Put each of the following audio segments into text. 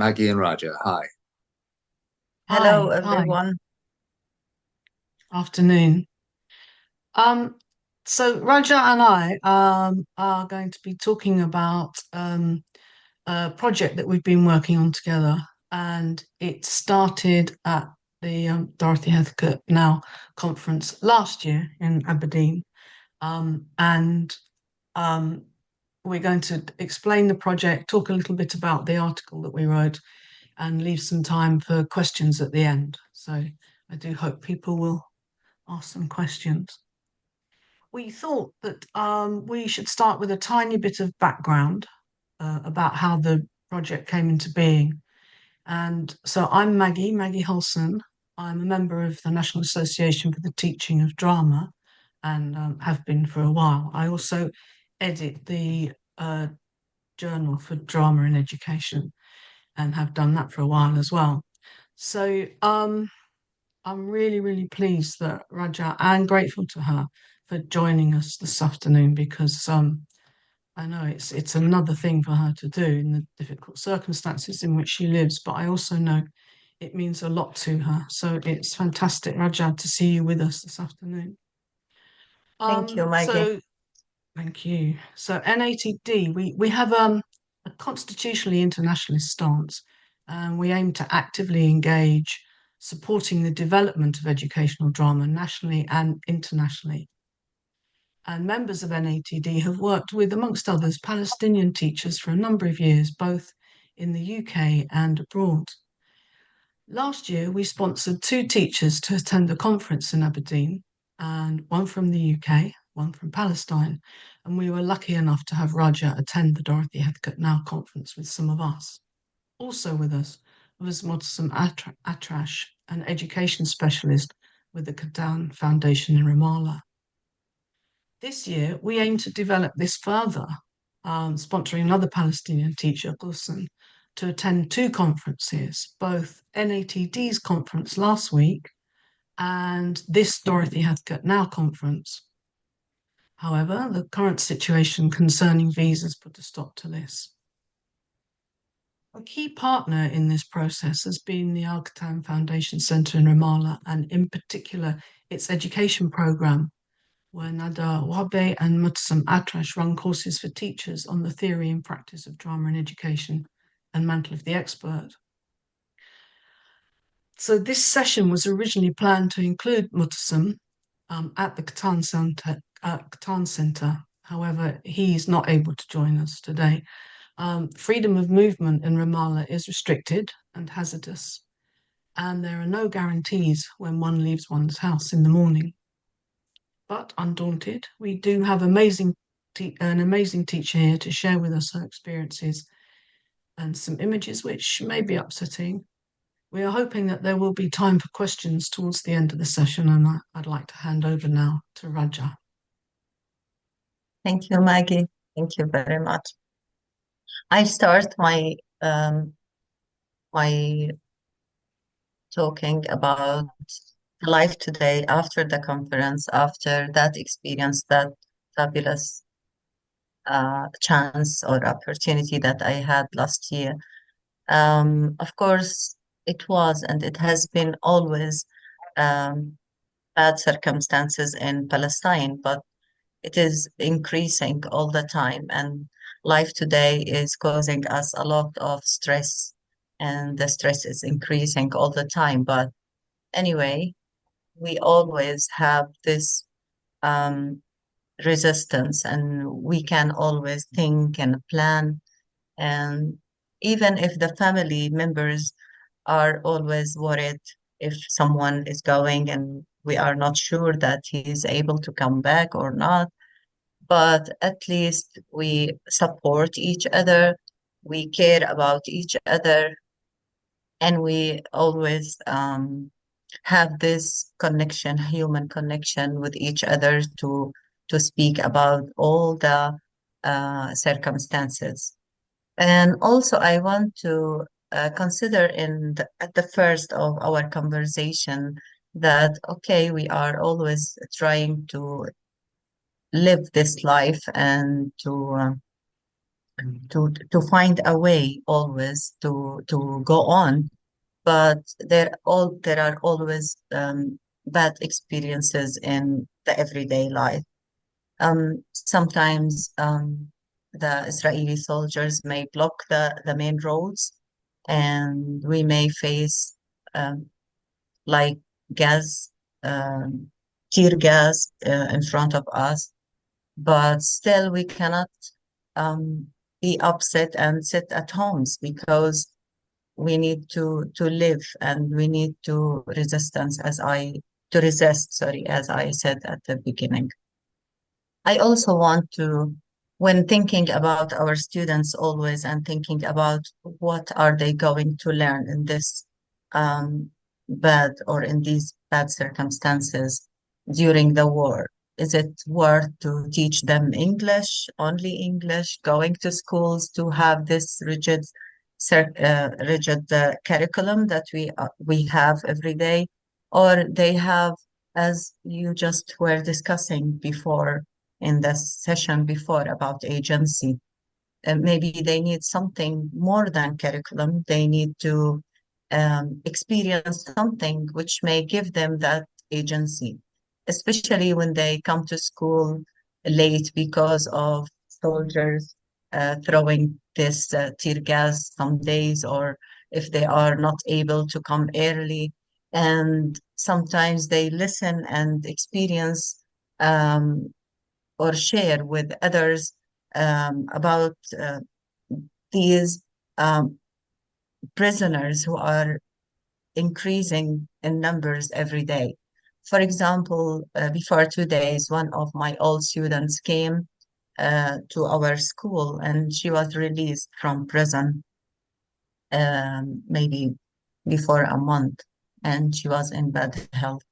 Maggie and Raja, hi. Hello, Hi, everyone. afternoon. Um, so Roger and I are going to be talking about a project that we've been working on together, and it started at the Dorothy Heathcote Now conference last year in Aberdeen, and um, we're going to explain the project, talk a little bit about the article that we wrote, and leave some time for questions at the end. So I do hope people will ask some questions. We thought that we should start with a tiny bit of background about how the project came into being. And so I'm Maggie Hulson. I'm a member of the National Association for the Teaching of Drama and have been for a while. I also edit the Journal for Drama in Education and have done that for a while as well. So I'm really pleased that Raja and grateful to her for joining us this afternoon because I know it's another thing for her to do in the difficult circumstances in which she lives, but I also know it means a lot to her. So it's fantastic, Raja, to see you with us this afternoon. Thank you, Maggie. So thank you. So NATD, we have a constitutionally internationalist stance, and we aim to actively engage supporting the development of educational drama nationally and internationally. And members of NATD have worked with, amongst others, Palestinian teachers for a number of years, both in the UK and abroad. Last year, we sponsored two teachers to attend a conference in Aberdeen, and one from the UK, one from Palestine. And we were lucky enough to have Raja attend the Dorothy Heathcote Now conference with some of us. Also with us was Motsam Atrash, an education specialist with the Katan Foundation in Ramallah. This year, we aim to develop this further, sponsoring another Palestinian teacher, Ghussan, to attend two conferences, both NATD's conference last week and this Dorothy Heathcote Now conference. However, the current situation concerning visas put a stop to this. A key partner in this process has been the Al Katan Foundation Centre in Ramallah, and in particular, its education programme, where Nada Wabe and Mutsam Atrash run courses for teachers on the theory and practice of drama in education and Mantle of the expert. So this session was originally planned to include Mutsam at the Katan Centre. However, he's not able to join us today. Freedom of movement in Ramallah is restricted and hazardous, and there are no guarantees when one leaves one's house in the morning. But undaunted, we do have an amazing teacher here to share with us her experiences and some images which may be upsetting. We are hoping that there will be time for questions towards the end of the session, and I'd like to hand over now to Raja. Thank you, Maggie. Thank you very much. I start my talking about life today after the conference, after that experience, that fabulous chance or opportunity that I had last year. Of course, it was and it has been always um, bad circumstances in Palestine, but it is increasing all the time. And life today is causing us a lot of stress, and the stress is increasing all the time. But anyway, we always have this um, resistance, and we can always think and plan. And even if the family members are always worried if someone is going and we are not sure that he is able to come back or not, but at least we support each other, we care about each other, and we always have this connection, human connection with each other to speak about all the circumstances. And also, I want to consider at the first of our conversation that, okay, we are always trying to live this life and to find a way always to go on, but there are always bad experiences in the everyday life. Sometimes the Israeli soldiers may block the main roads, and we may face um, like gas, um, tear gas in front of us, but still we cannot um, be upset and sit at homes because we need to live and we need to resistance to resist, sorry, as I said at the beginning. I also want to, when thinking about our students always and thinking about what are they going to learn in this um, bad or in these bad circumstances during the war, is it worth to teach them English, only English, going to schools to have this rigid curriculum that we have every day, or they have, as you just were discussing before in the session before about agency. Maybe they need something more than curriculum. They need to experience something which may give them that agency, especially when they come to school late because of soldiers throwing this tear gas some days, or if they are not able to come early. And sometimes they listen and experience um, or share with others about these um, prisoners who are increasing in numbers every day. For example, before 2 days, one of my old students came to our school and she was released from prison maybe before a month, and she was in bad health.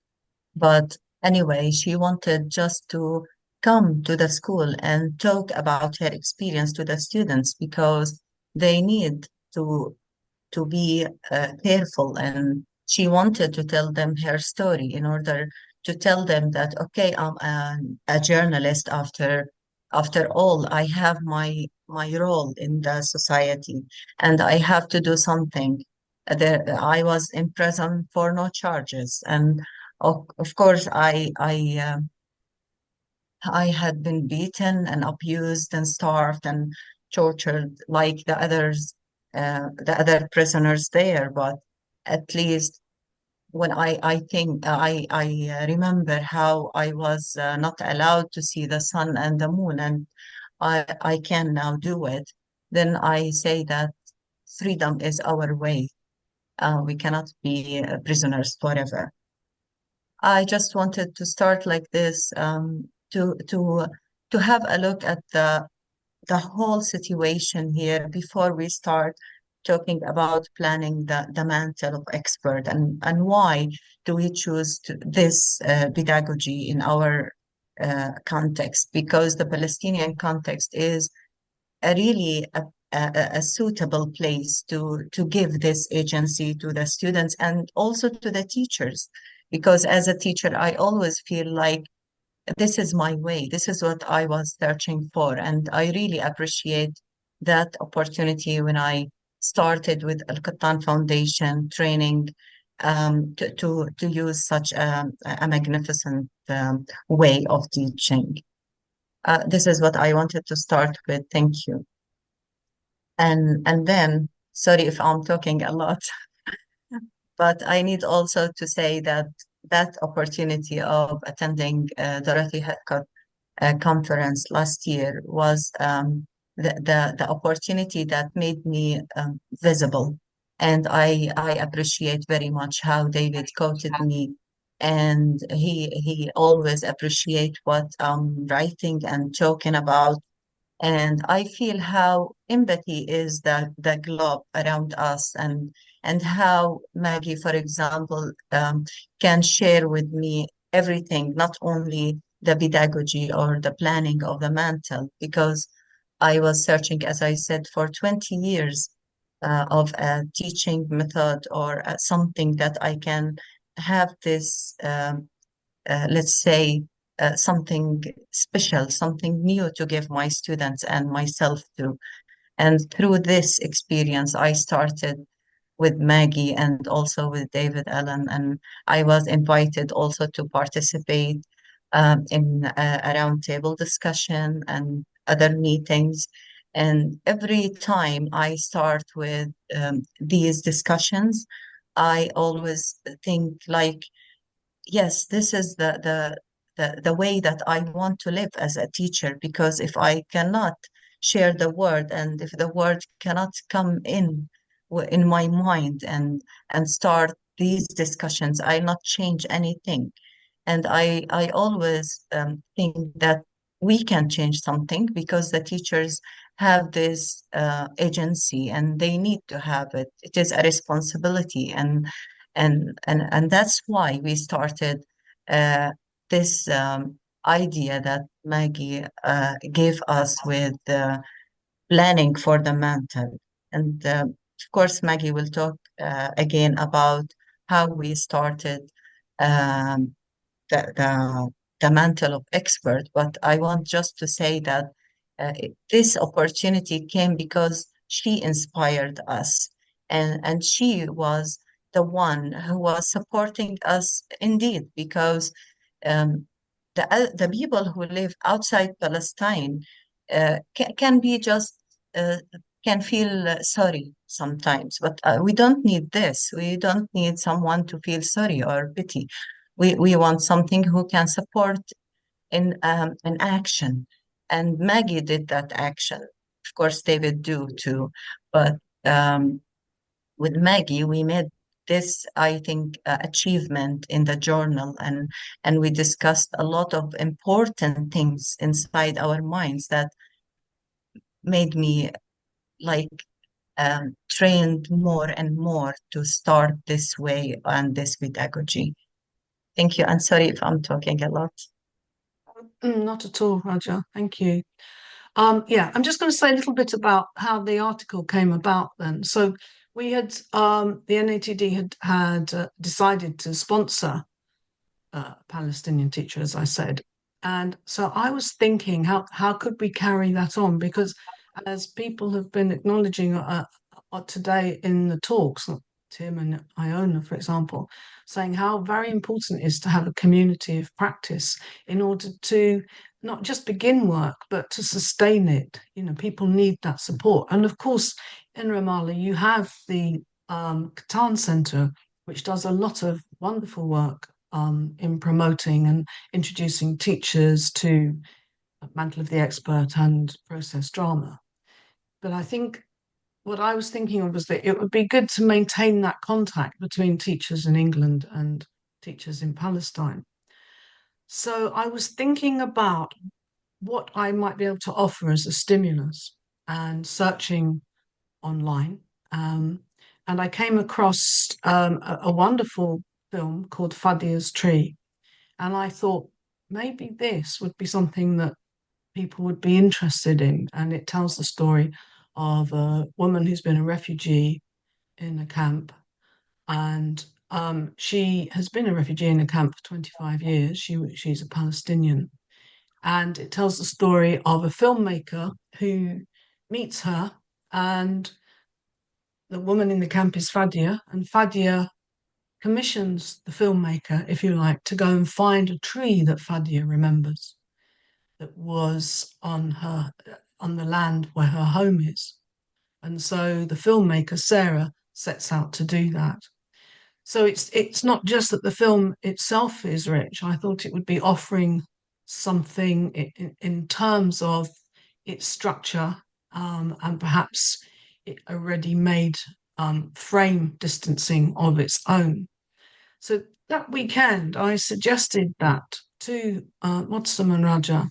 But anyway, she wanted just to come to the school and talk about her experience to the students because they need to be careful, and she wanted to tell them her story in order to tell them that okay, I'm a journalist after all. I have my role in the society and I have to do something. There, I was in prison for no charges, and of course I had been beaten and abused and starved and tortured like the other prisoners there. But at least when I think I remember how I was not allowed to see the sun and the moon, and I can now do it. Then I say that freedom is our way. We cannot be prisoners forever. I just wanted to start like this to have a look at the whole situation here before we start talking about planning the mantle of expert, and why do we choose this pedagogy in our context, because the Palestinian context is a really a suitable place to give this agency to the students and also to the teachers, because as a teacher I always feel like this is my way. This is what I was searching for. And I really appreciate that opportunity when I started with Al Qattan Foundation training to use such a magnificent way of teaching. This is what I wanted to start with. Thank you. And then, sorry if I'm talking a lot, but I need also to say that that opportunity of attending Dorothy Heathcote conference last year was the opportunity that made me visible. And I appreciate very much how David quoted me. And he always appreciate what I'm writing and talking about. And I feel how empathy is the globe around us, and how Maggie, for example, can share with me everything, not only the pedagogy or the planning of the mantle, because I was searching, as I said, for 20 years of a teaching method or something that I can have this let's say, something special, something new to give my students and myself to. And through this experience, I started with Maggie and also with David Allen. And I was invited also to participate in a roundtable discussion and other meetings. And every time I start with these discussions, I always think like, yes, this is the way that I want to live as a teacher, because if I cannot share the word, and if the word cannot come in in my mind and start these discussions, I'll not change anything. And I always think that we can change something because the teachers have this agency and they need to have it. It is a responsibility, and that's why we started uh, this idea that Maggie gave us with planning for the mantle. And of course, Maggie will talk again about how we started um, the the mantle of expert, but I want just to say that this opportunity came because she inspired us, and she was the one who was supporting us indeed, because um, the people who live outside Palestine can be just uh, can feel sorry sometimes, but we don't need this. We don't need someone to feel sorry or pity. We want something who can support in action, and Maggie did that action. Of course, David do too, but um, with Maggie, we made this, I think, achievement in the journal, and we discussed a lot of important things inside our minds that made me like trained more and more to start this way and this pedagogy. Thank you. And sorry if I'm talking a lot. Not at all, Raja. Thank you. Yeah, I'm just going to say a little bit about how the article came about then. So we had the NATD had decided to sponsor a Palestinian teacher, as I said. And so I was thinking, how could we carry that on? Because as people have been acknowledging today in the talks, like Tim and Iona, for example, saying how very important it is to have a community of practice in order to not just begin work, but to sustain it. You know, people need that support. And of course, in Ramallah, you have the Katan Centre, which does a lot of wonderful work in promoting and introducing teachers to Mantle of the Expert and process drama. But I think what I was thinking of was that it would be good to maintain that contact between teachers in England and teachers in Palestine. So I was thinking about what I might be able to offer as a stimulus and searching online. And I came across a wonderful film called Fadia's Tree. And I thought maybe this would be something that people would be interested in. And it tells the story of a woman who's been a refugee in a camp. And she has been a refugee in a camp for 25 years. She's a Palestinian. And it tells the story of a filmmaker who meets her. And the woman in the camp is Fadia. And Fadia commissions the filmmaker, if you like, to go and find a tree that Fadia remembers that was on the land where her home is. And so the filmmaker, Sarah, sets out to do that. So it's not just that the film itself is rich. I thought it would be offering something in terms of its structure and perhaps a ready-made frame distancing of its own. So that weekend, I suggested that to Motsam and Raja.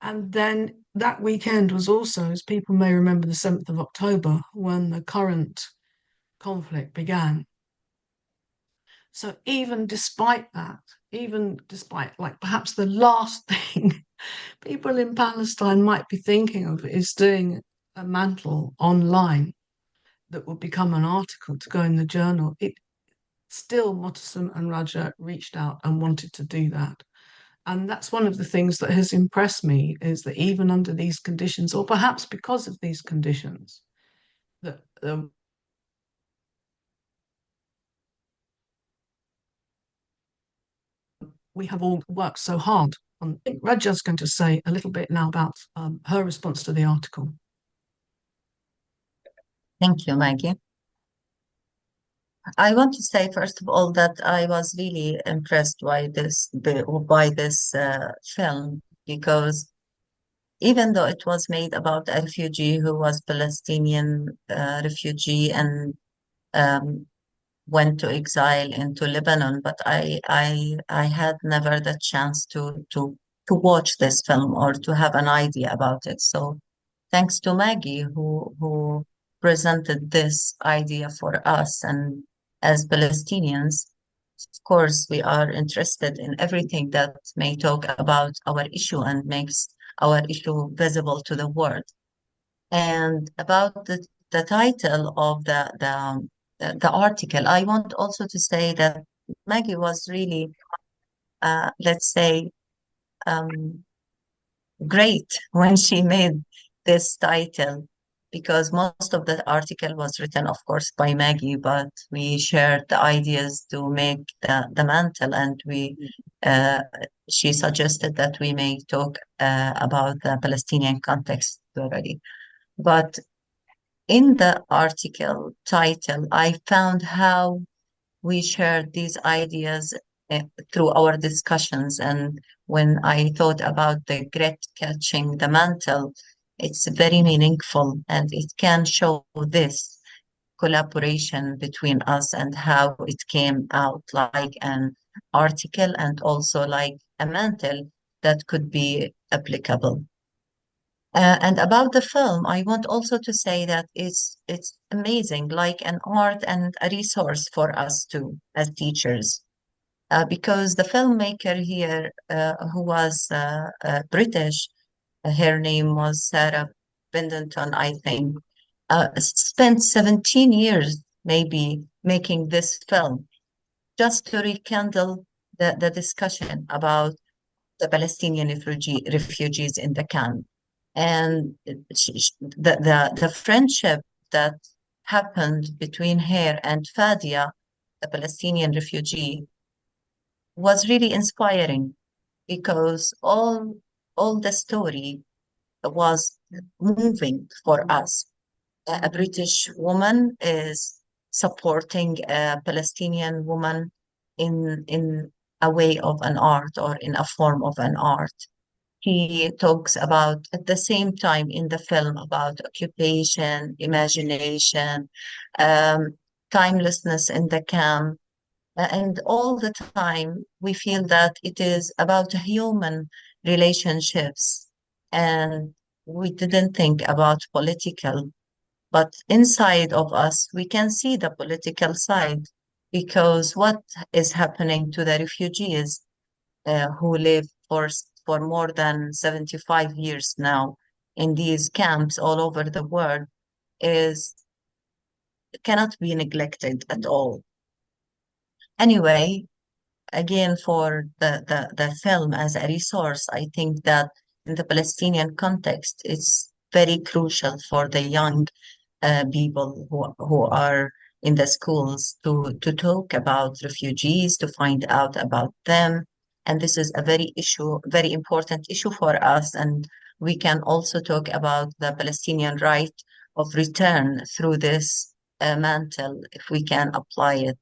And then that weekend was also, as people may remember, the 7th of October when the current conflict began. So even despite that, even despite like perhaps the last thing people in Palestine might be thinking of is doing a mantle online that would become an article to go in the journal, it still Mottasum and Raja reached out and wanted to do that. And that's one of the things that has impressed me is that even under these conditions, or perhaps because of these conditions, that we have all worked so hard on. I think Raja's going to say a little bit now about her response to the article. Thank you, Maggie. I want to say, first of all, that I was really impressed by this film because even though it was made about a refugee who was Palestinian refugee and um, went to exile into Lebanon, but I had never the chance to watch this film or to have an idea about it. So thanks to Maggie who presented this idea for us, and as Palestinians, of course, we are interested in everything that may talk about our issue and makes our issue visible to the world. And about the title of the article, I want also to say that Maggie was really, let's say, um, great when she made this title because most of the article was written, of course, by Maggie, but we shared the ideas to make the mantle, and we uh, she suggested that we may talk about the Palestinian context already. But in the article title, I found how we shared these ideas uh, through our discussions. And when I thought about the grit catching the mantle, it's very meaningful and it can show this collaboration between us and how it came out like an article and also like a mantle that could be applicable. And about the film, I want also to say that it's amazing, like an art and a resource for us too as teachers, because the filmmaker here, who was British, her name was Sarah Bendington, I think, spent 17 years maybe making this film just to rekindle the discussion about the Palestinian refugees in the camp. And the friendship that happened between her and Fadia, the Palestinian refugee, was really inspiring because all the story was moving for us. A British woman is supporting a Palestinian woman in a way of an art or in a form of an art. He talks about at the same time in the film about occupation, imagination, um, timelessness in the camp, and all the time we feel that it is about human relationships, and we didn't think about political, but inside of us we can see the political side because what is happening to the refugees who live for more than 75 years now in these camps all over the world is cannot be neglected at all. Anyway, again, for the film as a resource, I think that in the Palestinian context, it's very crucial for the young people who are in the schools to talk about refugees, to find out about them. And this is a very important issue for us. And we can also talk about the Palestinian right of return through this mantle if we can apply it.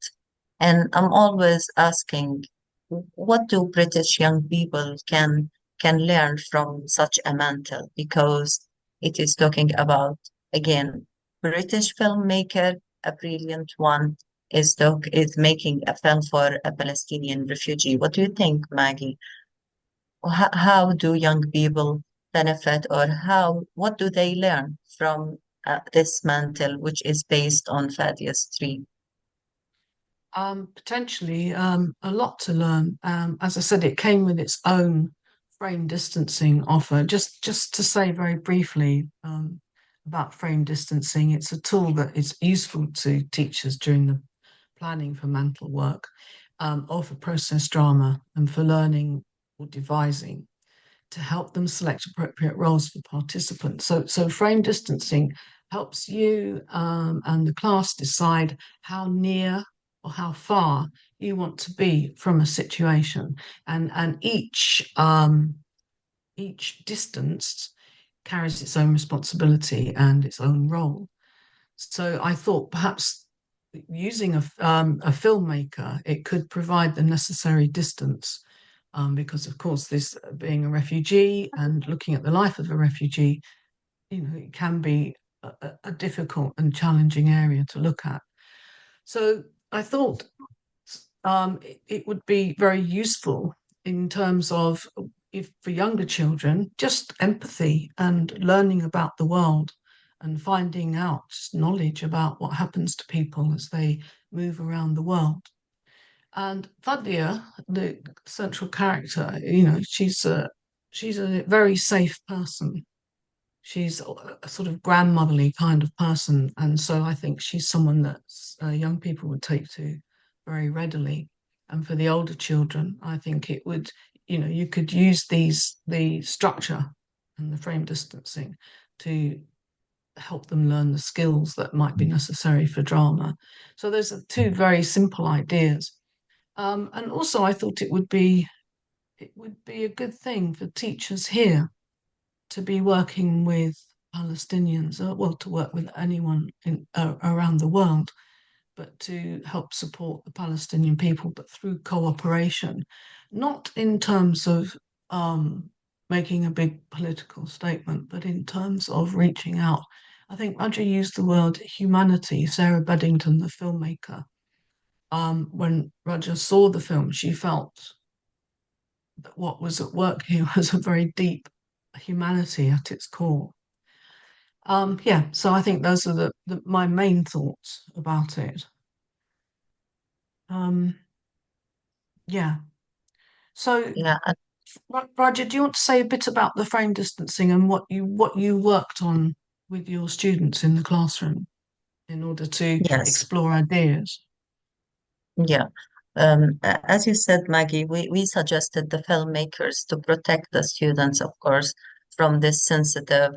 And I'm always asking, what do British young people can learn from such a mantle? Because it is talking about, again, British filmmaker, a brilliant one, is making a film for a Palestinian refugee. What do you think, Maggie? How do young people benefit, or what do they learn from this mantle, which is based on Fadia's tree? Potentially a lot to learn. As I said, it came with its own frame distancing offer. Just to say very briefly about frame distancing, it's a tool that is useful to teachers during the planning for mantle work or for process drama and for learning or devising to help them select appropriate roles for participants. So frame distancing helps you and the class decide how near or how far you want to be from a situation, and each distance carries its own responsibility and its own role. So I thought perhaps using a filmmaker, it could provide the necessary distance, because of course, this being a refugee and looking at the life of a refugee, it can be a difficult and challenging area to look at. So I thought it would be very useful in terms of, if for younger children, just empathy and learning about the world and finding out knowledge about what happens to people as they move around the world. And Fadia, the central character, she's a very safe person. She's a sort of grandmotherly kind of person, and so I think she's someone that young people would take to very readily. And for the older children, I think it would, you could use the structure and the frame distancing to help them learn the skills that might be necessary for drama. So those are two very simple ideas. And also, I thought it would be a good thing for teachers here to be working with Palestinians, well, to work with anyone around the world, but to help support the Palestinian people, but through cooperation, not in terms of making a big political statement, but in terms of reaching out. I think Roger used the word humanity. Sarah Beddington, the filmmaker, when Roger saw the film, she felt that what was at work here was a very deep humanity at its core. Yeah, so I think those are my main thoughts about it. Um, yeah. So, Yeah, Roger, do you want to say a bit about the frame distancing and what you worked on with your students in the classroom in order to yes. explore ideas? Yeah. As you said, Maggie, we suggested the filmmakers to protect the students, of course, from this sensitive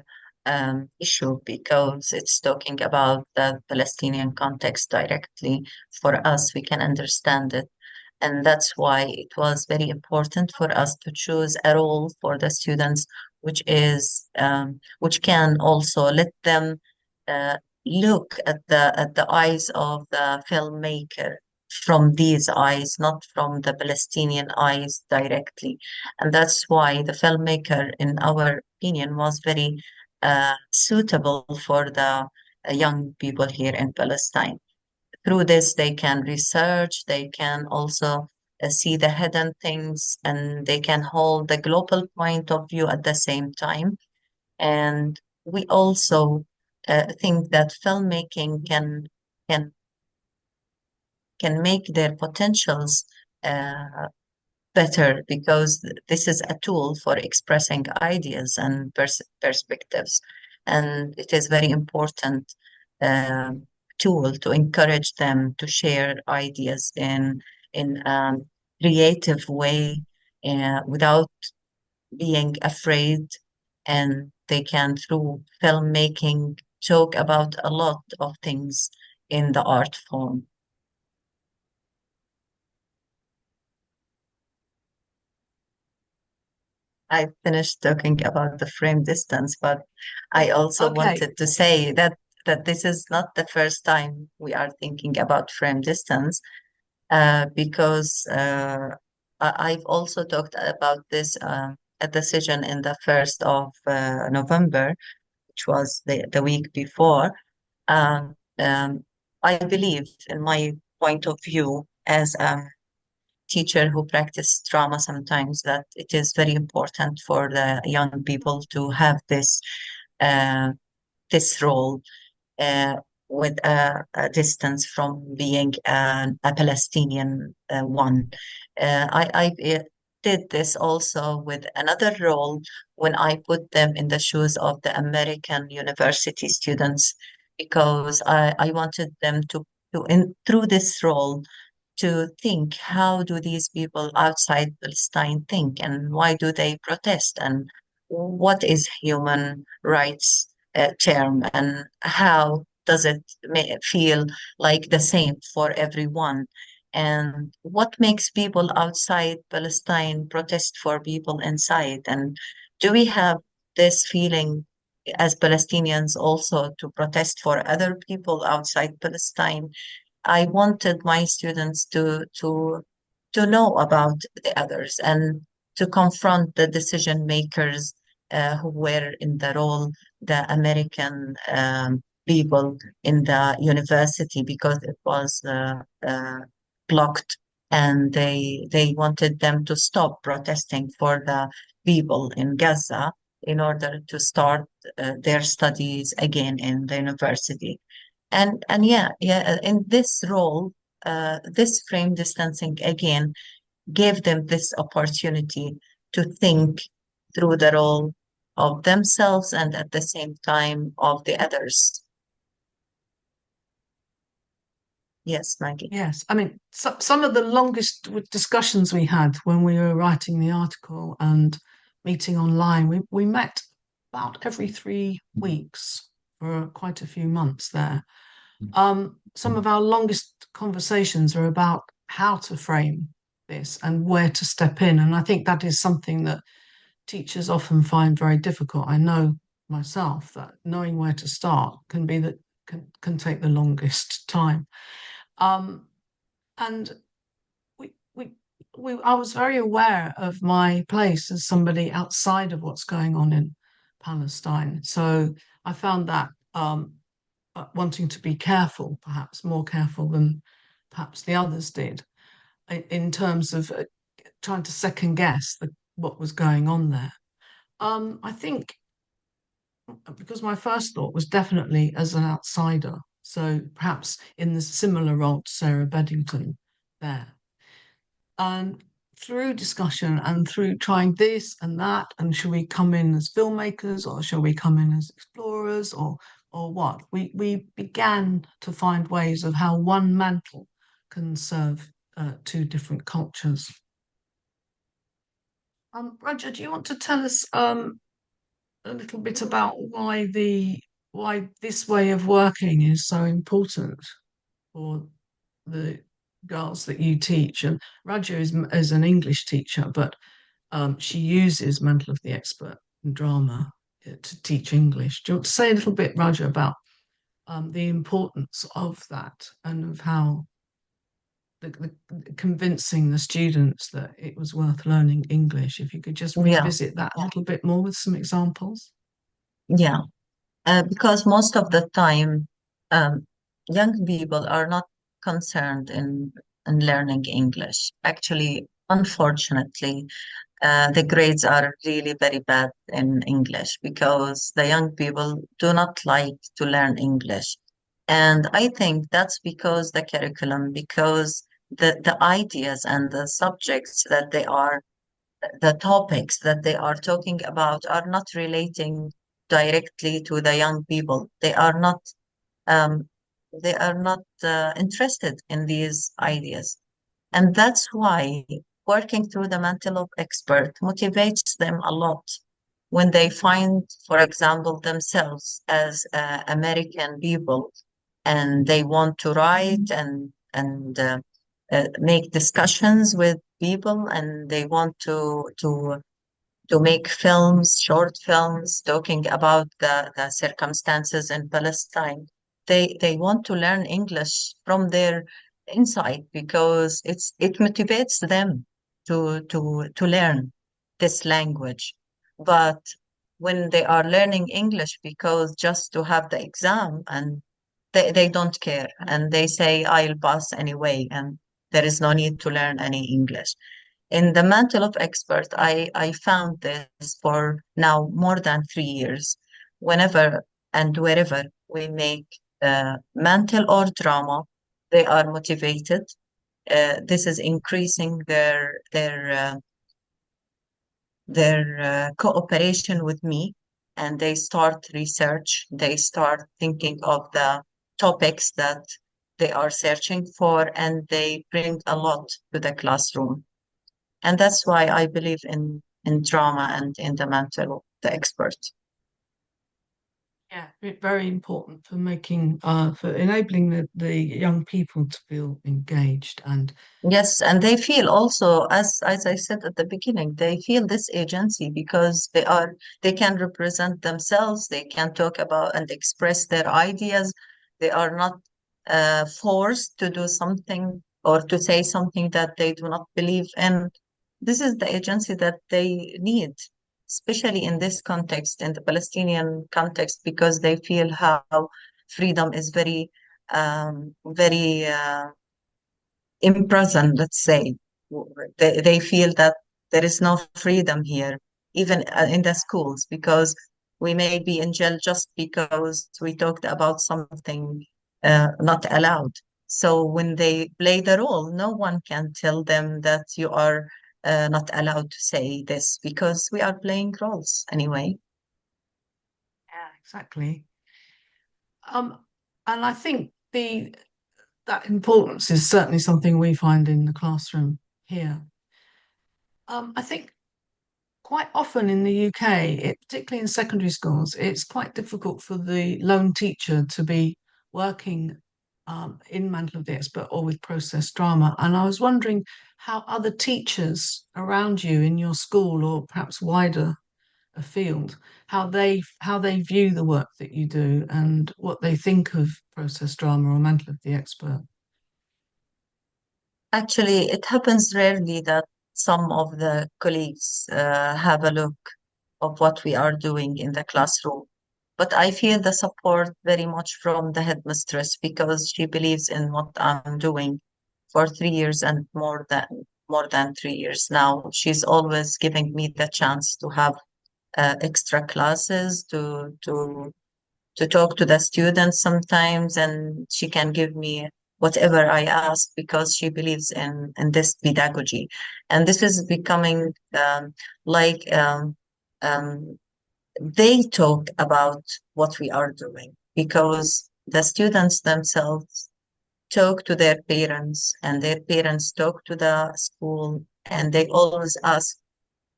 issue because it's talking about the Palestinian context directly. For us, we can understand it. And that's why it was very important for us to choose a role for the students, which can also let them uh, look at the eyes of the filmmaker from these eyes, not from the Palestinian eyes directly. And that's why the filmmaker, in our opinion, was very suitable for the young people here in Palestine. Through this, they can research, they can also see the hidden things, and they can hold the global point of view at the same time. And we also think that filmmaking can can make their potentials uh, better because this is a tool for expressing ideas and perspectives, and it is very important um, tool to encourage them to share ideas in creative way without being afraid, and they can through filmmaking talk about a lot of things in the art form. I finished talking about the frame distance, but I also Okay, wanted to say that this is not the first time we are thinking about frame distance, because I've also talked about this a decision in the 1st of November, which was the week before. I believe, in my point of view, as teacher who practice drama sometimes, that it is very important for the young people to have uh, this role uh, with a distance from being a Palestinian one. I did this also with another role when I put them in the shoes of the American university students because I wanted them to through this role to think, how do these people outside Palestine think, and why do they protest, and what is human rights term, and how does it feel like the same for everyone, and what makes people outside Palestine protest for people inside, and do we have this feeling as Palestinians also to protest for other people outside Palestine? I wanted my students to know about the others and to confront the decision makers who were in the role, the American people in the university, because it was blocked, and they wanted them to stop protesting for the people in Gaza in order to start their studies again in the university. And yeah, in this role, this frame distancing again gave them this opportunity to think through the role of themselves and at the same time of the others. Yes, Maggie. Yes, I mean, some of the longest discussions we had when we were writing the article and meeting online, we met about every 3 weeks for quite a few months there. Some of our longest conversations are about how to frame this and where to step in. And I think that is something that teachers often find very difficult. I know myself that knowing where to start can be that can take the longest time. Um, and we, we, I was very aware of my place as somebody outside of what's going on in Palestine. So I found that wanting to be careful, perhaps more careful than perhaps the others did, in terms of trying to second guess what was going on there. I think because my first thought was definitely as an outsider, so perhaps in the similar role to Sarah Beddington there. And through discussion and through trying this and that, and shall we come in as filmmakers or shall we come in as explorers or what? We began to find ways of how one mantle can serve two different cultures. Roger, do you want to tell us a little bit about why this way of working is so important for the girls that you teach? And Raja is an English teacher, but she uses Mantle of the Expert in drama to teach English. Do you want to say a little bit, Raja, about the importance of that and of how convincing the students that it was worth learning English? If you could just Yeah, revisit that a little bit more with some examples. yeah. Because most of the time, um, young people are not concerned in learning English. Actually, unfortunately, the grades are really very bad in English because the young people do not like to learn English. And I think that's because the curriculum, because the ideas and the subjects that they are, the topics that they are talking about are not relating directly to the young people. Um, they are not interested in these ideas. And that's why working through the Mantle of Expert motivates them a lot when they find, for example, themselves as American people and they want to write and make discussions with people and they want to make films, short films, talking about the circumstances in Palestine. They want to learn English from their inside because it motivates them to learn this language. But when they are learning English because just to have the exam and they don't care and they say I'll pass anyway and there is no need to learn any English. In the Mantle of Expert, I found this for now more than 3 years. Whenever and wherever we make mantle or drama, they are motivated. This is increasing their cooperation with me, and they start research. They start thinking of the topics that they are searching for, and they bring a lot to the classroom. And that's why I believe in drama and in the mental, the expert. Yeah, very important for making for enabling the young people to feel engaged and Yes, and they feel also, as I said at the beginning, they feel this agency because they can represent themselves, they can talk about and express their ideas. They are not forced to do something or to say something that they do not believe in. This is the agency that they need, especially in this context, in the Palestinian context, because they feel how freedom is very in prison, let's say. They feel that there is no freedom here, even in the schools, because we may be in jail just because we talked about something not allowed. So when they play the role, no one can tell them that you are not allowed to say this because we are playing roles anyway. yeah, exactly. Um, and I think the that importance is certainly something we find in the classroom here. I think quite often in the UK, particularly in secondary schools, it's quite difficult for the lone teacher to be working in Mantle of the Expert or with process drama. And I was wondering how other teachers around you in your school or perhaps wider afield, how they view the work that you do and what they think of process drama or Mantle of the Expert. Actually, it happens rarely that some of the colleagues have a look of what we are doing in the classroom. But I feel the support very much from the headmistress because she believes in what I'm doing for 3 years and more than 3 years now. She's always giving me the chance to have extra classes to talk to the students sometimes, and she can give me whatever I ask because she believes in this pedagogy. And this is becoming like um, they talk about what we are doing because the students themselves talk to their parents and their parents talk to the school, and they always ask,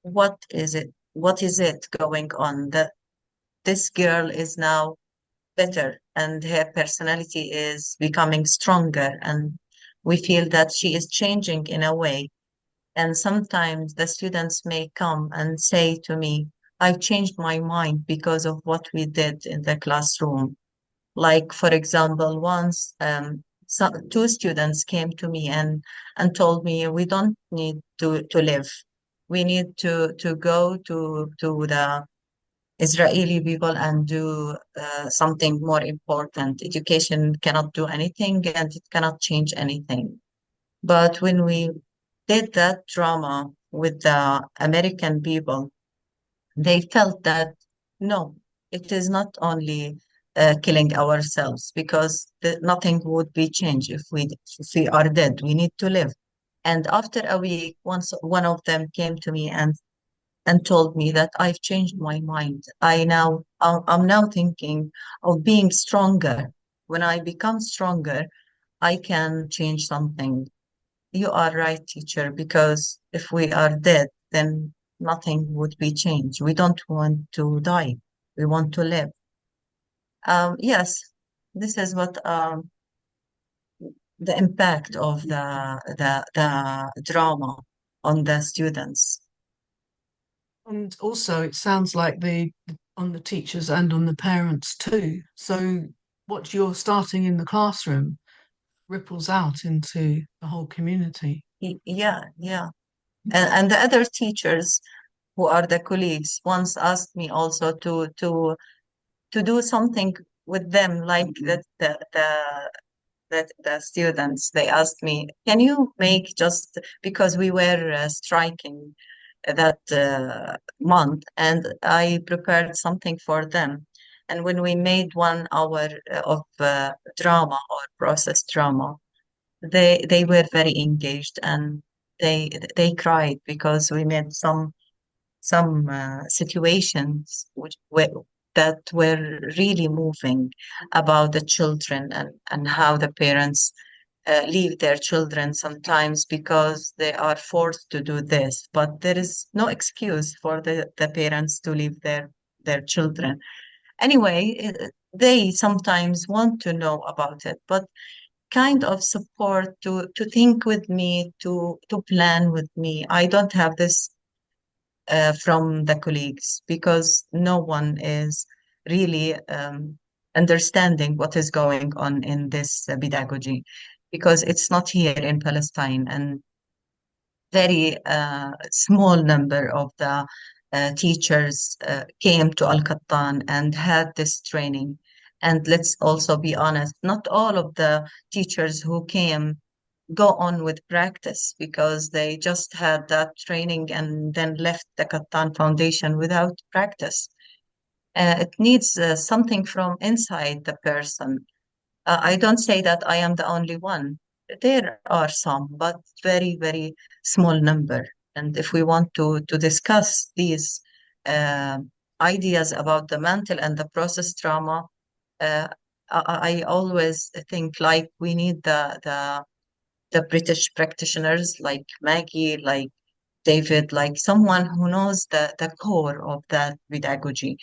what is it going on that this girl is now better and her personality is becoming stronger, and we feel that she is changing in a way. And sometimes the students may come and say to me, I've changed my mind because of what we did in the classroom. Like, for example, once two students came to me and told me, we don't need to live. We need to go to the Israeli people and do something more important. Education cannot do anything and it cannot change anything. But when we did that drama with the American people, they felt that no, it is not only killing ourselves because nothing would be changed if we are dead. We need to live. And after a week, once one of them came to me and told me that I've changed my mind. I'm now thinking of being stronger. When I become stronger, I can change something. You are right, teacher, because if we are dead, then nothing would be changed. We don't want to die. We want to live. Yes, this is what the impact of the drama on the students. And also, it sounds like the on the teachers and on the parents too. So what you're starting in the classroom ripples out into the whole community. Yeah, yeah. And the other teachers who are the colleagues once asked me also to do something with them like the students. They asked me, can you make, just because we were striking that month, and I prepared something for them. And when we made 1 hour of drama or process drama, they were very engaged, and they cried because we made some situations that were really moving about the children and how the parents leave their children sometimes because they are forced to do this. But there is no excuse for the parents to leave their children. Anyway, they sometimes want to know about it, but kind of support to think with me, to plan with me. I don't have this from the colleagues because no one is really understanding what is going on in this pedagogy because it's not here in Palestine, and very small number of the teachers came to Al-Qattan and had this training. And let's also be honest, not all of the teachers who came go on with practice because they just had that training and then left the Qattan Foundation without practice. It needs something from inside the person. I don't say that I am the only one. There are some, but very, very small number. And if we want to discuss these uh, ideas about the mental and the process trauma, uh, I always think like we need the British practitioners like Maggie, like David, like someone who knows the core of that pedagogy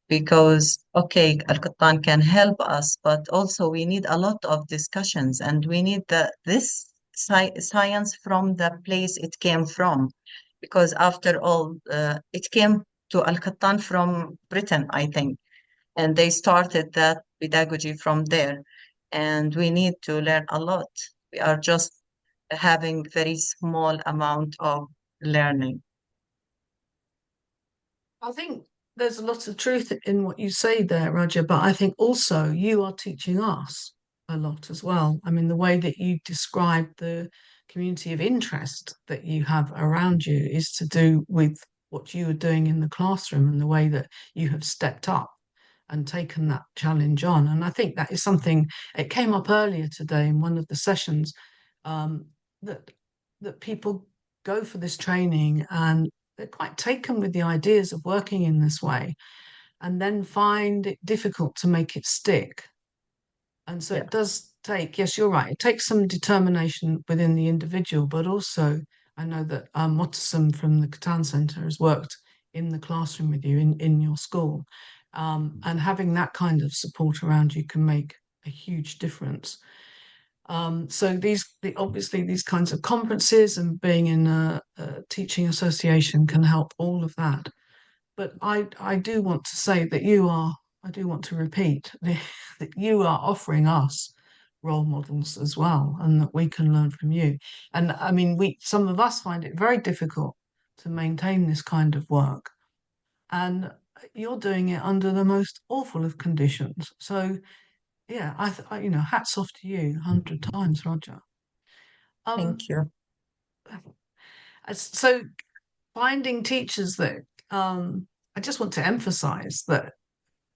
because okay, Al-Qattan can help us, but also we need a lot of discussions and we need this science from the place it came from, because after all, it came to Al-Qattan from Britain, I think, and they started that pedagogy from there, and we need to learn a lot. We are just having very small amount of learning. I think there's a lot of truth in what you say there, Roger, but I think also you are teaching us a lot as well. I mean, the way that you describe the community of interest that you have around you is to do with what you are doing in the classroom and the way that you have stepped up and taken that challenge on. And I think that is something, it came up earlier today in one of the sessions, um, that people go for this training and they're quite taken with the ideas of working in this way and then find it difficult to make it stick. And so Yeah, it does take, yes, you're right, it takes some determination within the individual, but also I know that Mottasum from the Catan Centre has worked in the classroom with you in your school. And having that kind of support around you can make a huge difference. So obviously these kinds of conferences and being in a teaching association can help all of that. But I do want to say that I do want to repeat that you are offering us role models as well, and that we can learn from you. And I mean, some of us find it very difficult to maintain this kind of work, and you're doing it under the most awful of conditions. So yeah, hats off to you 100 times, Roger. Um, thank you. so finding teachers that I just want to emphasize that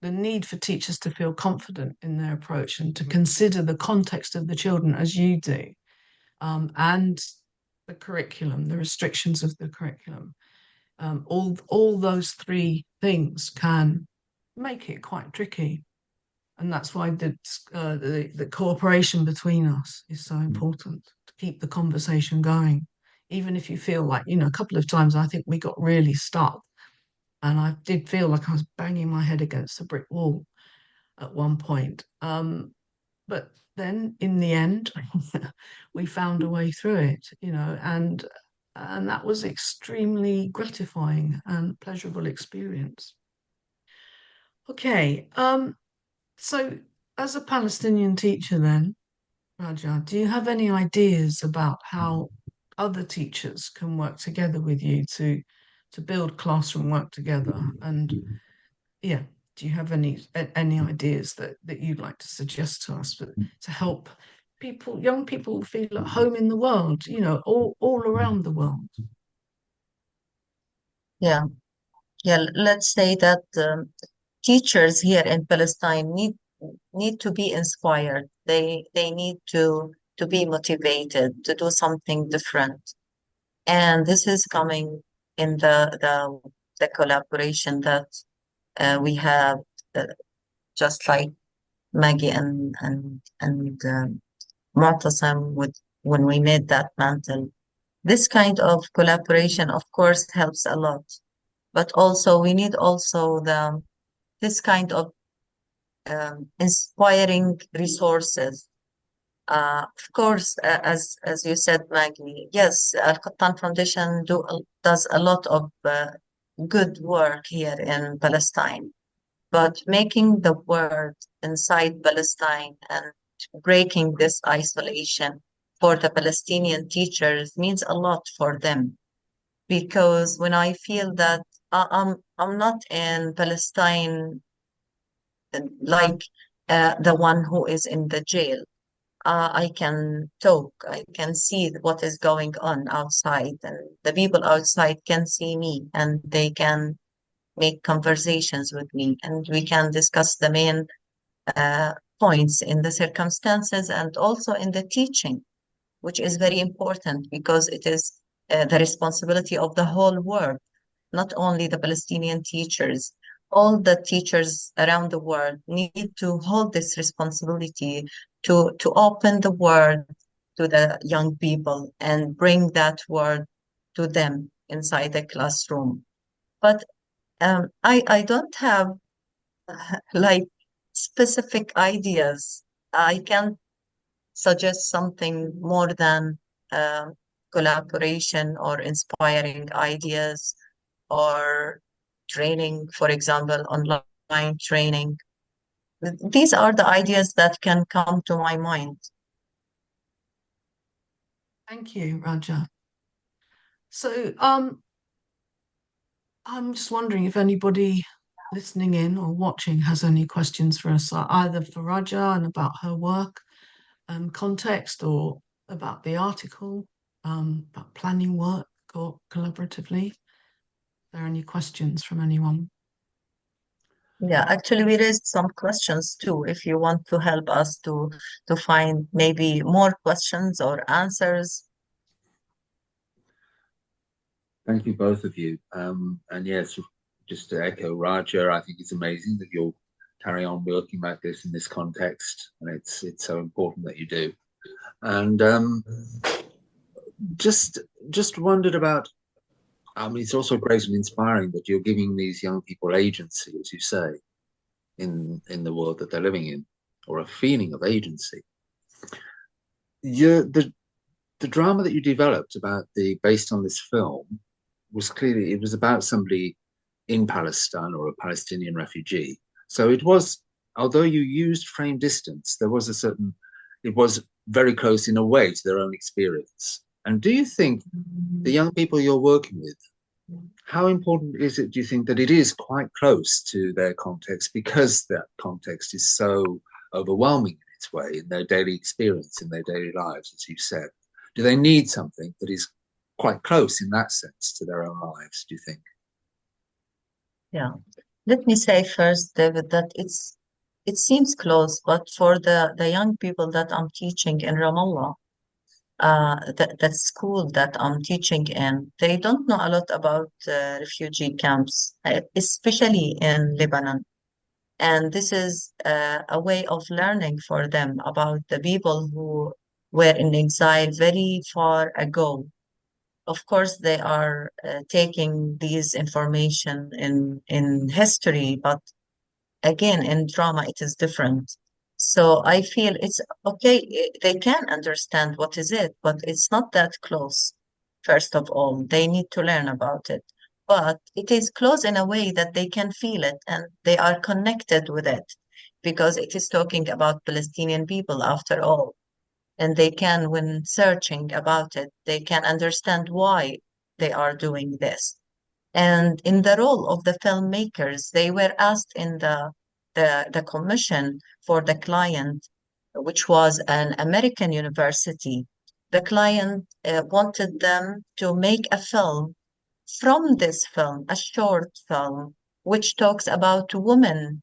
the need for teachers to feel confident in their approach and to consider the context of the children as you do, and the curriculum, the restrictions of the curriculum. All those three things can make it quite tricky, and that's why the cooperation between us is so important to keep the conversation going. Even if you feel like, a couple of times I think we got really stuck, and I did feel like I was banging my head against a brick wall at one point. But then in the end, we found a way through it, and that was extremely gratifying and pleasurable experience. Okay, so as a Palestinian teacher, then, Raja, do you have any ideas about how other teachers can work together with you to build classroom work together? And yeah, do you have any ideas that you'd like to suggest to us to help young people feel at home in the world, all around the world? Yeah, yeah. Let's say that teachers here in Palestine need to be inspired. They need to be motivated to do something different. And this is coming in the collaboration that we have just like Maggie and Mu'tasam with when we made that mantle. This kind of collaboration, of course, helps a lot. But also we need also the this kind of inspiring resources. Of course, as you said, Maggie, yes, Al Qattan Foundation does a lot of good work here in Palestine. But making the word inside Palestine and breaking this isolation for the Palestinian teachers means a lot for them. Because when I feel that I'm not in Palestine like the one who is in the jail. I can talk, I can see what is going on outside, and the people outside can see me and they can make conversations with me, and we can discuss the main uh, points in the circumstances and also in the teaching, which is very important because it is the responsibility of the whole world, not only the Palestinian teachers. All the teachers around the world need to hold this responsibility to open the word to the young people and bring that word to them inside the classroom. But I don't have like specific ideas. I can suggest something more than uh, collaboration or inspiring ideas or training, for example, online training. These are the ideas that can come to my mind. Thank you, Raja. So, I'm just wondering if anybody listening in or watching has any questions for us, either for Raja and about her work and context, or about the article, about planning work or collaboratively. Are there any questions from anyone? Yeah, actually, we raised some questions too. If you want to help us to find maybe more questions or answers. Thank you, both of you. And yes, just to echo Raja, I think it's amazing that you'll carry on working like this in this context, and it's so important that you do. And just just wondered about. I mean, it's also great and inspiring that you're giving these young people agency, as you say, in the world that they're living in, or a feeling of agency. The drama that you developed about the based on this film was clearly it was about somebody in Palestine or a Palestinian refugee. So it was, although you used frame distance, there was a certain, it was very close in a way to their own experience. And do you think the young people you're working with, how important is it, do you think, that it is quite close to their context because that context is so overwhelming in its way in their daily experience, in their daily lives, as you said? Do they need something that is quite close in that sense to their own lives, do you think? Yeah. Let me say first, David, that it seems close, but for the young people that I'm teaching in Ramallah, that school that I'm teaching in, they don't know a lot about refugee camps, especially in Lebanon. And this is a way of learning for them about the people who were in exile very far ago. Of course, they are taking these information in history, but again, in drama, it is different. So I feel it's okay. They can understand what is it, but it's not that close. First of all, they need to learn about it. But it is close in a way that they can feel it and they are connected with it because it is talking about Palestinian people after all. And they can, when searching about it, they can understand why they are doing this. And in the role of the filmmakers, they were asked in the commission for the client, which was an American university. The client wanted them to make a film from this film, a short film, which talks about women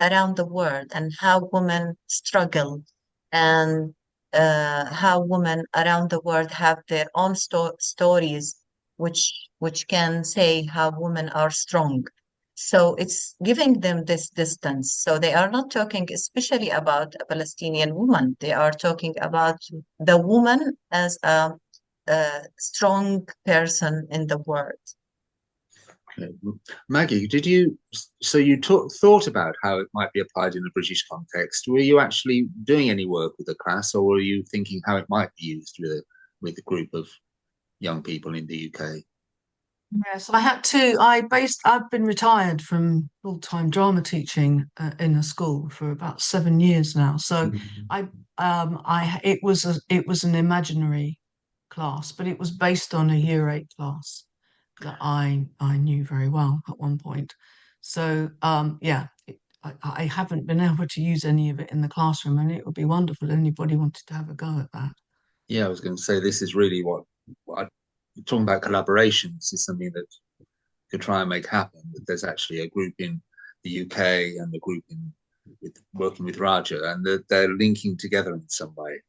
around the world and how women struggle and how women around the world have their own stories, which can say how women are strong. So it's giving them this distance. So they are not talking especially about a Palestinian woman. They are talking about the woman as a strong person in the world. Okay. Maggie, did you, so you thought about how it might be applied in a British context? Were you actually doing any work with the class, or were you thinking how it might be used with a group of young people in the UK? Yes, I've been retired from full-time drama teaching in a school for about 7 years now. So it was an imaginary class, but it was based on a year eight class that I knew very well at one point. So I haven't been able to use any of it in the classroom, and it would be wonderful if anybody wanted to have a go at that. Yeah, I was going to say this is really what talking about collaborations is something that could try and make happen. That there's actually a group in the UK and a group working with Raja, and they're linking together in some way,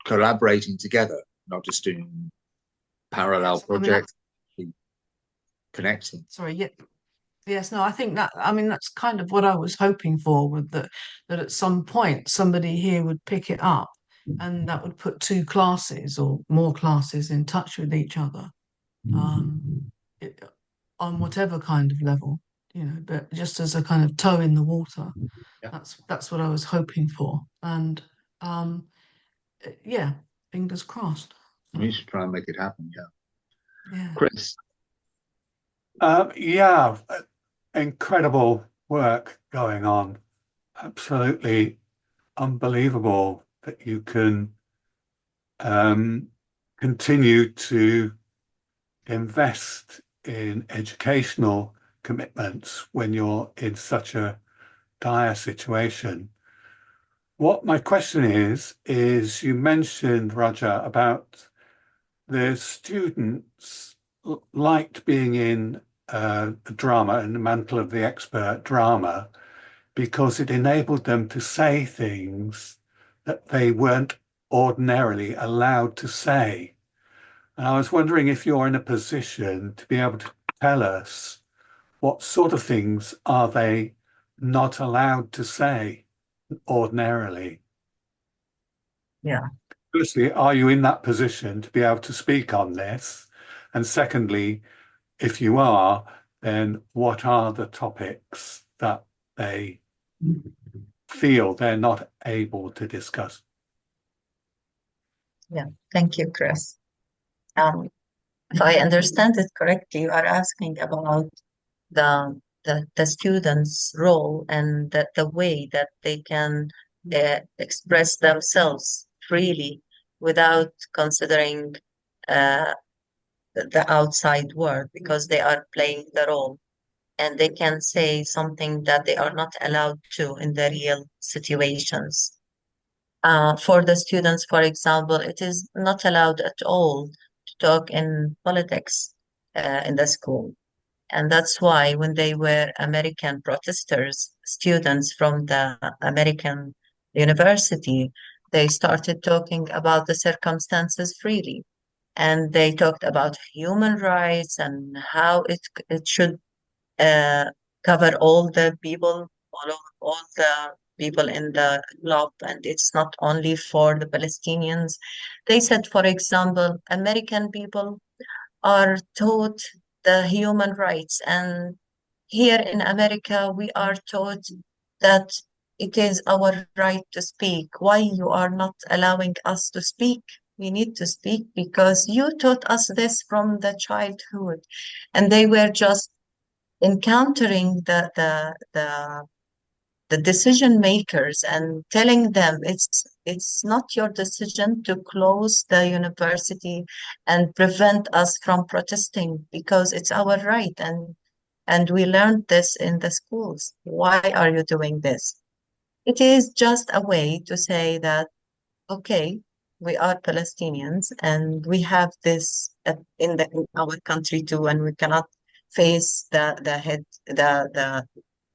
collaborating together, not just doing parallel Yes, I mean projects, connecting. sorry, yeah, yes, no, I think that, I mean, that's kind of what I was hoping for, with that at some point somebody here would pick it up, and that would put two classes or more classes in touch with each other, um, it, on whatever kind of level, but just as a kind of toe in the water. Yeah, That's what I was hoping for, and um, yeah, fingers crossed. we So, should try and make it happen. Yeah, yeah, Chris. Yeah, incredible work going on. Absolutely unbelievable that you can um, continue to invest in educational commitments when you're in such a dire situation. What my question is you mentioned, Roger, about the students liked being in the drama and the Mantle of the Expert drama because it enabled them to say things that they weren't ordinarily allowed to say. And I was wondering if you're in a position to be able to tell us what sort of things are they not allowed to say ordinarily? Yeah. Firstly, are you in that position to be able to speak on this? And secondly, if you are, then what are the topics that they feel they're not able to discuss? Yeah. Thank you, Chris. Um, if I understand it correctly, you are asking about the students' role and the way that they can express themselves freely without considering uh, the outside world, because they are playing the role and they can say something that they are not allowed to in the real situations. For the students, for example, it is not allowed at all to talk in politics in the school. And that's why when they were American protesters, students from the American university, they started talking about the circumstances freely. And they talked about human rights and how it should uh, cover all the people, all the people in the globe, and it's not only for the Palestinians. They said, for example, American people are taught the human rights, and here in America, we are taught that it is our right to speak. Why you are not allowing us to speak? We need to speak because you taught us this from the childhood. And they were just encountering the decision makers and telling them it's not your decision to close the university and prevent us from protesting, because it's our right, and we learned this in the schools. Why are you doing this? It is just a way to say that, okay, we are Palestinians and we have this in our country too, and we cannot face the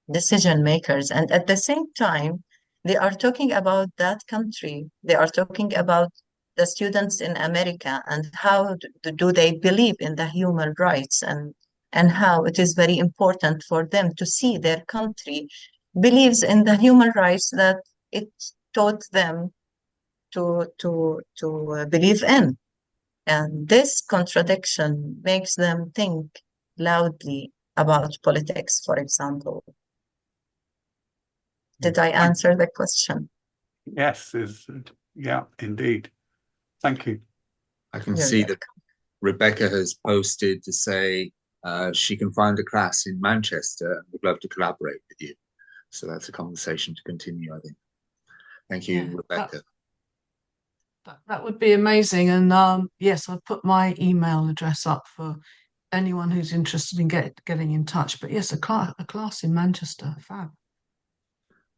decision makers. And at the same time, they are talking about that country. They are talking about the students in America and how do they believe in the human rights, and how it is very important for them to see their country believes in the human rights that it taught them to believe in. And this contradiction makes them think loudly about politics, for example. Did I answer the question? Yes, yeah, indeed. Thank you. I can You're see that welcome. Rebecca has posted to say she can find a class in Manchester and would love to collaborate with you. So that's a conversation to continue, I think. Thank you, Yeah, Rebecca. that would be amazing. And yes, I've put my email address up for anyone who's interested in getting in touch. But yes, a class in Manchester, fab.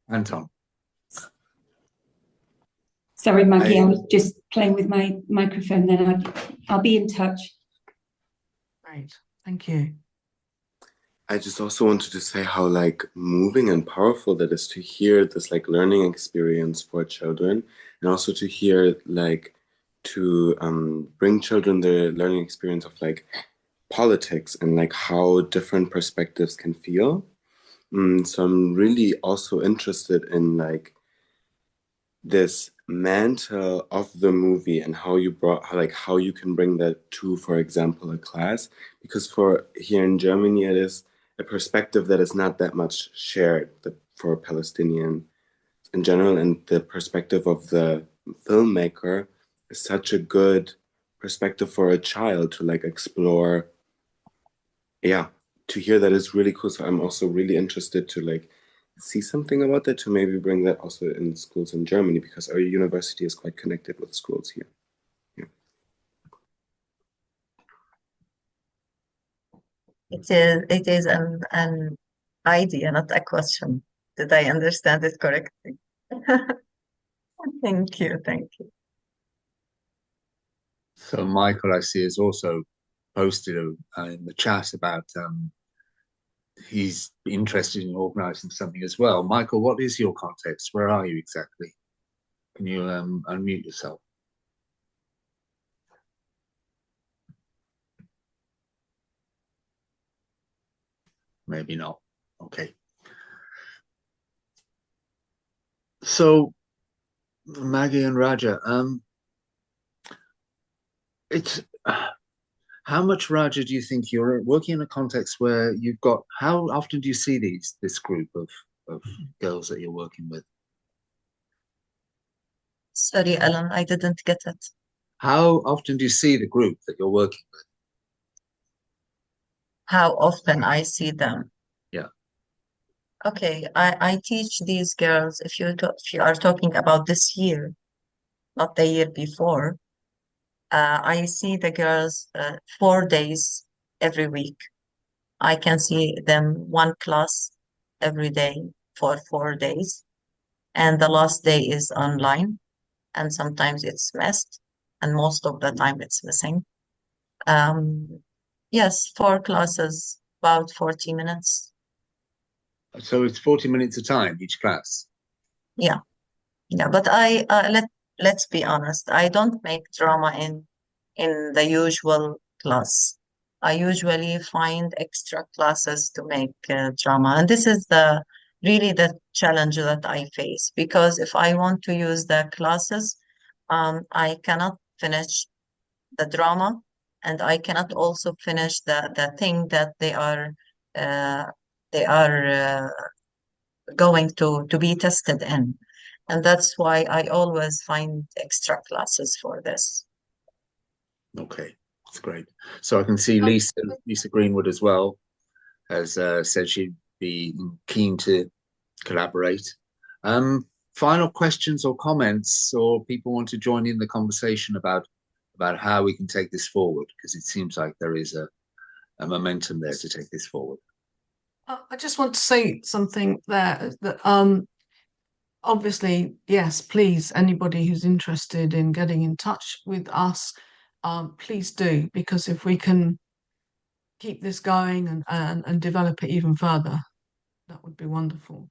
Anton. Sorry, Maggie, I was just playing with my microphone then. I'll be in touch. Great, thank you. I just also wanted to say how like moving and powerful that is to hear this like learning experience for children, and also to hear like to bring children the learning experience of like politics and like how different perspectives can feel. So I'm really also interested in like this mantle of the movie and how you how you can bring that to, for example, a class, because for here in Germany it is a perspective that is not that much shared for Palestinian in general, and the perspective of the filmmaker is such a good perspective for a child to like explore. Yeah, to hear that is really cool. So I'm also really interested to like see something about that, to maybe bring that also in schools in Germany, because our university is quite connected with schools here. Yeah. It is an idea, not a question. Did I understand it correctly? Thank you, thank you. So Michael, I see, has also posted in the chat about he's interested in organising something as well. Michael, what is your context? Where are you exactly? Can you unmute yourself? Maybe not. Okay. So Maggie and Raja, it's how much, Raja, do you think you're working in a context where you've got, how often do you see this group of girls that you're working with? Sorry, Alan, I didn't get it. How often do you see the group that you're working with? How often I see them? Yeah. Okay, I teach these girls, if you are talking about this year, not the year before, I see the girls 4 days every week. I can see them one class every day for 4 days, and the last day is online, and sometimes it's missed, and most of the time it's missing. Yes, 4 classes, about 40 minutes. So it's 40 minutes a time, each class. Yeah, yeah, but let's be honest, I don't make drama in the usual class. I usually find extra classes to make drama, and this is really the challenge that I face, because if I want to use the classes, I cannot finish the drama, and I cannot also finish the thing that uh, they are going to be tested in. And that's why I always find extra classes for this. Okay, that's great. So I can see Lisa Greenwood as well has said she'd be keen to collaborate. Final questions or comments, or people want to join in the conversation about how we can take this forward, because it seems like there is a momentum there to take this forward. I just want to say something there that obviously, yes, please, anybody who's interested in getting in touch with us, please do, because if we can keep this going and develop it even further, that would be wonderful.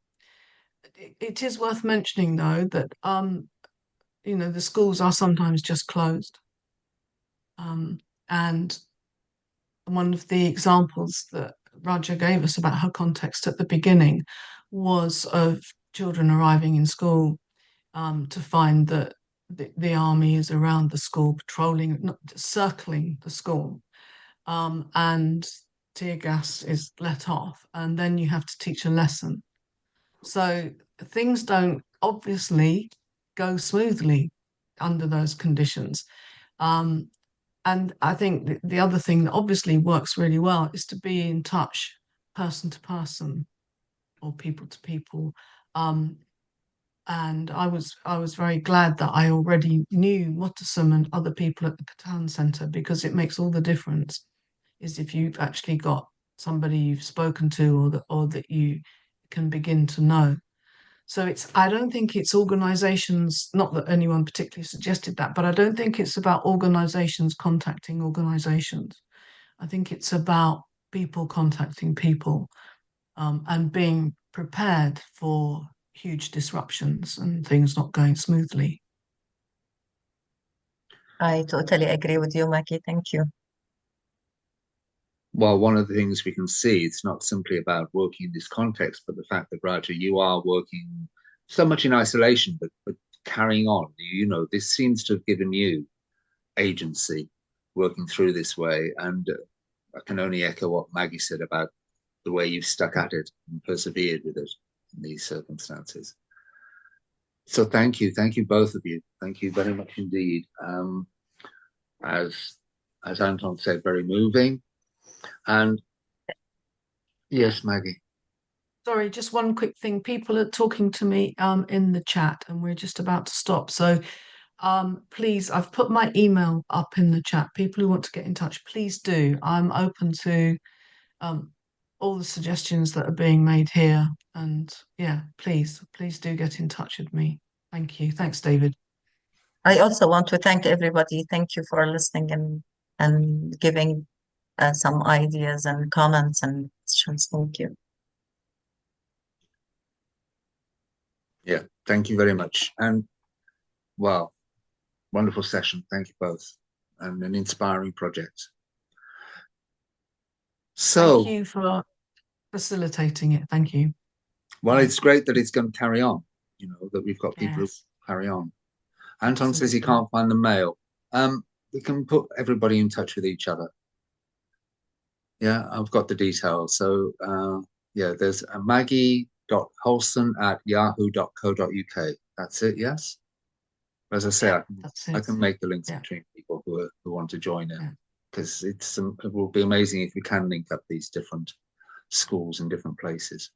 It is worth mentioning, though, that the schools are sometimes just closed, and one of the examples that Raja gave us about her context at the beginning was of children arriving in school to find that the army is around the school, patrolling, not circling the school, and tear gas is let off, and then you have to teach a lesson. So things don't obviously go smoothly under those conditions. And I think the other thing that obviously works really well is to be in touch person to person or people to people. And I was very glad that I already knew Muttasum and other people at the Catan Centre, because it makes all the difference is if you've actually got somebody you've spoken to or that you can begin to know. So I don't think it's organisations, not that anyone particularly suggested that, but I don't think it's about organisations contacting organisations. I think it's about people contacting people, and being prepared for huge disruptions and things not going smoothly. I totally agree with you, Maggie. Thank you. Well, one of the things we can see, it's not simply about working in this context, but the fact that, Raja, you are working so much in isolation, but carrying on. You know, this seems to have given you agency working through this way. And I can only echo what Maggie said about the way you've stuck at it and persevered with it in these circumstances. So thank you both of you. Thank you very much indeed. As Anton said, very moving. And yes, Maggie. Sorry, just one quick thing. People are talking to me in the chat, and we're just about to stop. So please, I've put my email up in the chat. People who want to get in touch, please do. I'm open to all the suggestions that are being made here. And yeah, please do get in touch with me. Thank you. Thanks, David. I also want to thank everybody. Thank you for listening and giving some ideas and comments and questions. Thank you. Yeah, thank you very much. And well, wonderful session. Thank you both. And an inspiring project. So thank you for facilitating it. Thank you. Well, it's great that it's going to carry on, you know, that we've got people Yes. who carry on. Anton Absolutely. says he can't find the mail. We can put everybody in touch with each other. Yeah, I've got the details. So yeah, there's a maggie.hulson@yahoo.co.uk. That's it, yes? As I say, I can make the links between people who want to join in, because it will be amazing if we can link up these different schools in different places.